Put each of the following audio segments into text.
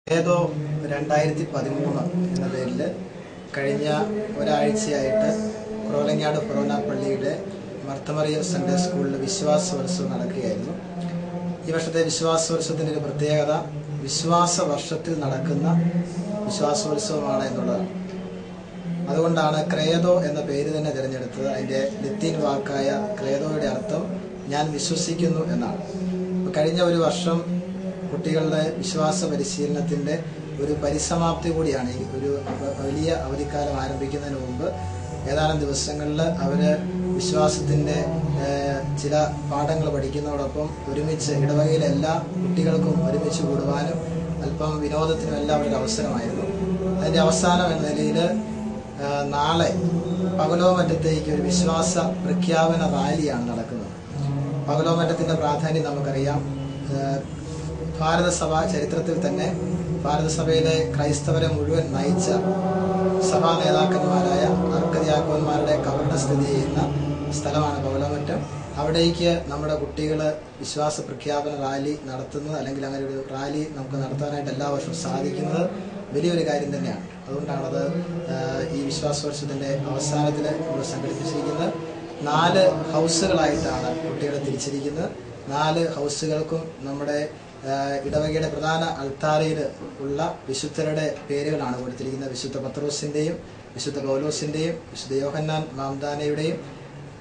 ഏതോ 2013 എന്ന പേരിൽ കഴിഞ്ഞ ഒരാഴ്ചയായിട്ട് കുറവലങ്ങാട് ഫൊറോന പള്ളിയുടെ മർത്തമറിയം സൺഡേ സ്കൂളിൽ വിശ്വാസോത്സവം നടക്കുകയായിരുന്നു. ഈ വർഷത്തെ വിശ്വാസോത്സവത്തിൻ്റെ ഒരു പ്രത്യേകത വിശ്വാസ വർഷത്തിൽ നടക്കുന്ന വിശ്വാസോത്സവമാണ് എന്നുള്ളതാണ്. അതുകൊണ്ടാണ് ക്രേതോ എന്ന പേര് തന്നെ തിരഞ്ഞെടുത്തത്. അതിൻ്റെ ലത്തീൻ വാക്കായ ക്രേതോയുടെ അർത്ഥം ഞാൻ വിശ്വസിക്കുന്നു എന്നാണ്. കഴിഞ്ഞ ഒരു വർഷം കുട്ടികളുടെ വിശ്വാസ പരിശീലനത്തിൻ്റെ ഒരു പരിസമാപ്തി കൂടിയാണ്. ഈ ഒരു വലിയ അവധിക്കാലം ആരംഭിക്കുന്നതിന് മുമ്പ് ഏതാനും ദിവസങ്ങളിൽ അവർ വിശ്വാസത്തിൻ്റെ ചില പാഠങ്ങൾ പഠിക്കുന്നതോടൊപ്പം ഒരുമിച്ച് ഇടവകയിലെ എല്ലാ കുട്ടികൾക്കും ഒരുമിച്ച് കൂടുവാനും അല്പം വിനോദത്തിനും എല്ലാം ഒരു അവസരമായിരുന്നു. അതിൻ്റെ അവസാനം എന്ന നിലയിൽ നാളെ പകലോമറ്റത്തേക്ക് ഒരു വിശ്വാസ പ്രഖ്യാപന റാലിയാണ് നടക്കുന്നത്. പകലോമറ്റത്തിൻ്റെ പ്രാധാന്യം നമുക്കറിയാം. ഭാരതസഭ ചരിത്രത്തിൽ തന്നെ ഭാരതസഭയിലെ ക്രൈസ്തവരെ മുഴുവൻ നയിച്ച സഭാ നേതാക്കന്മാരായ അർക്കദിയാക്കോന്മാരുടെ കബറിടം സ്ഥിതി ചെയ്യുന്ന സ്ഥലമാണ് പകലോമറ്റം. അവിടേക്ക് നമ്മുടെ കുട്ടികൾ വിശ്വാസ പ്രഖ്യാപന റാലി നടത്തുന്നത്, അല്ലെങ്കിൽ അങ്ങനെ ഒരു റാലി നമുക്ക് നടത്താനായിട്ട് എല്ലാ വർഷവും സാധിക്കുന്നത് വലിയൊരു കാര്യം തന്നെയാണ്. അതുകൊണ്ടാണത് ഈ വിശ്വാസോത്സവത്തിൻ്റെ അവസാനത്തിൽ നമ്മൾ സംഘടിപ്പിച്ചിരിക്കുന്നത്. 4 ഹൗസുകളായിട്ടാണ് കുട്ടികളെ തിരിച്ചിരിക്കുന്നത്. 4 ഹൗസുകൾക്കും നമ്മുടെ ഇടവകയുടെ പ്രധാന അൾത്താരയിൽ ഉള്ള വിശുദ്ധരുടെ പേരുകളാണ് കൊടുത്തിരിക്കുന്നത്. വിശുദ്ധ പത്രോസിൻ്റെയും വിശുദ്ധ പൗലോസിൻ്റെയും വിശുദ്ധ യോഹന്നാൻ മാംദാനയുടെയും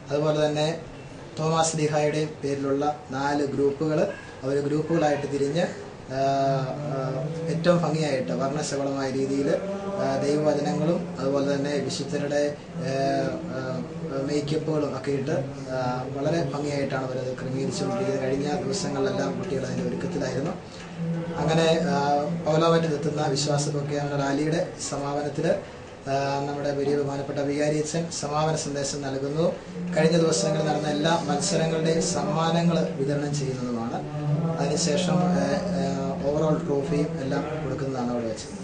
അതുപോലെ തന്നെ തോമാസ് ലീഹായുടെയും പേരിലുള്ള 4 ഗ്രൂപ്പുകൾ. അവർ ഗ്രൂപ്പുകളായിട്ട് തിരിഞ്ഞ് ഏറ്റവും ഭംഗിയായിട്ട് വർണ്ണശബളമായ രീതിയിൽ ദൈവവചനങ്ങളും അതുപോലെ തന്നെ വിശുദ്ധരുടെ മേക്കപ്പുകളും ഒക്കെ ഇട്ട് വളരെ ഭംഗിയായിട്ടാണ് അവരത് ക്രമീകരിച്ചുകൊണ്ടിരിക്കുന്നത്. കഴിഞ്ഞ ദിവസങ്ങളിലെല്ലാം കുട്ടികൾ അതിൻ്റെ ഒരുക്കത്തിലായിരുന്നു. അങ്ങനെ പൗലോമറ്റത്തെത്തുന്ന വിശ്വാസ പ്രഖ്യാപന റാലിയുടെ സമാപനത്തിൽ നമ്മുടെ വലിയ ബഹുമാനപ്പെട്ട വികാരിയച്ഛൻ സമാപന സന്ദേശം നൽകുന്നു. കഴിഞ്ഞ ദിവസങ്ങളിൽ നടന്ന എല്ലാ മത്സരങ്ങളുടെയും സമ്മാനങ്ങൾ വിതരണം ചെയ്യുന്നതുമാണ്. അതിനുശേഷം ഓവറോൾ ട്രോഫിയും എല്ലാം കൊടുക്കുന്നതാണ് അവിടെ വെച്ചത്.